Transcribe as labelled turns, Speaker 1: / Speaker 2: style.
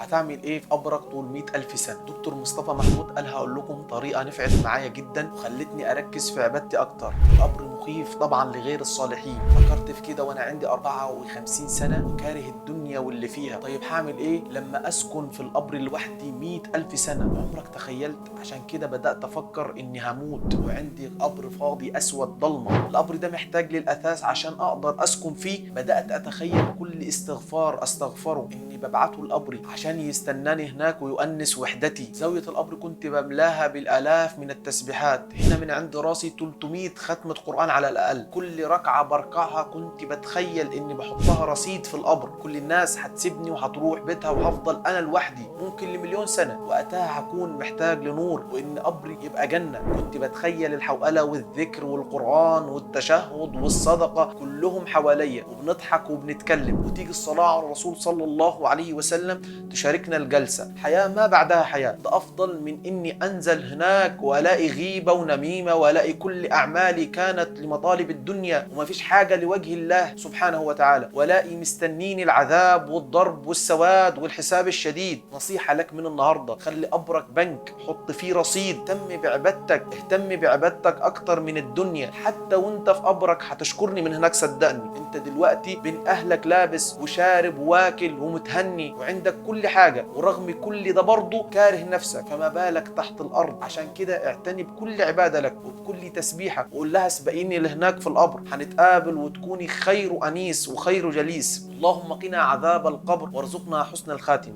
Speaker 1: هتعمل ايه في قبرك طول 100,000 سنة؟ دكتور مصطفى محمود قال هقول لكم طريقة نفعت معايا جدا وخلتني اركز في عبادتي اكتر. القبر مخيف طبعا لغير الصالحين، فكرت في كده وانا عندي 54 سنة وكاره الدنيا واللي فيها. طيب هعمل ايه لما اسكن في القبر لوحدي 100,000 سنة؟ عمرك تخيلت؟ عشان كده بدأت افكر اني هموت وعندي قبر فاضي اسود ضلمة. القبر ده محتاج للاثاث عشان اقدر اسكن فيه. بدأت اتخيل كل استغفار استغفره اني ببعته لقبري عشان يستناني هناك ويؤنس وحدتي. زاوية القبر كنت بملاها بالالاف من التسبيحات، هنا من عند راسي 300 ختمة قرآن على الاقل. كل ركعة بركعها كنت بتخيل اني بحطها رصيد في القبر. كل الناس هتسيبني وهتروح بيتها وهفضل انا لوحدي ممكن لمليون سنة، وقتها هكون محتاج لنور وان قبري يبقى جنة. كنت بتخيل الحوقلة والذكر والقرآن والتشهد والصدقة كلهم حواليا وبنضحك وبنتكلم، وتيجي الصلاة على الرسول صلى الله عليه وسلم تشاركنا الجلسة. حياة ما بعدها حياة. ده أفضل من إني أنزل هناك وألاقي غيبة ونميمة وألاقي كل أعمالي كانت لمطالب الدنيا وما فيش حاجة لوجه الله سبحانه وتعالى، وألاقي مستنيني العذاب والضرب والسواد والحساب الشديد. نصيحة لك من النهاردة، خلي قبرك بنك، حط فيه رصيد. اهتم بعبادتك، اهتم بعبادتك أكتر من الدنيا. حتى وانت في قبرك هتشكرني من هناك، صدقني. انت دلوقتي بين أهلك لابس وشارب واكل ومتهني وعندك كل حاجة، ورغم كل ده برضه كاره نفسك، فما بالك تحت الأرض؟ عشان كده اعتني بكل عبادة لك وبكل تسبيحة وقول لها اسبقيني لهناك في القبر، هنتقابل وتكوني خير أنيس وخير جليس. اللهم قنا عذاب القبر وارزقنا حسن الخاتمة.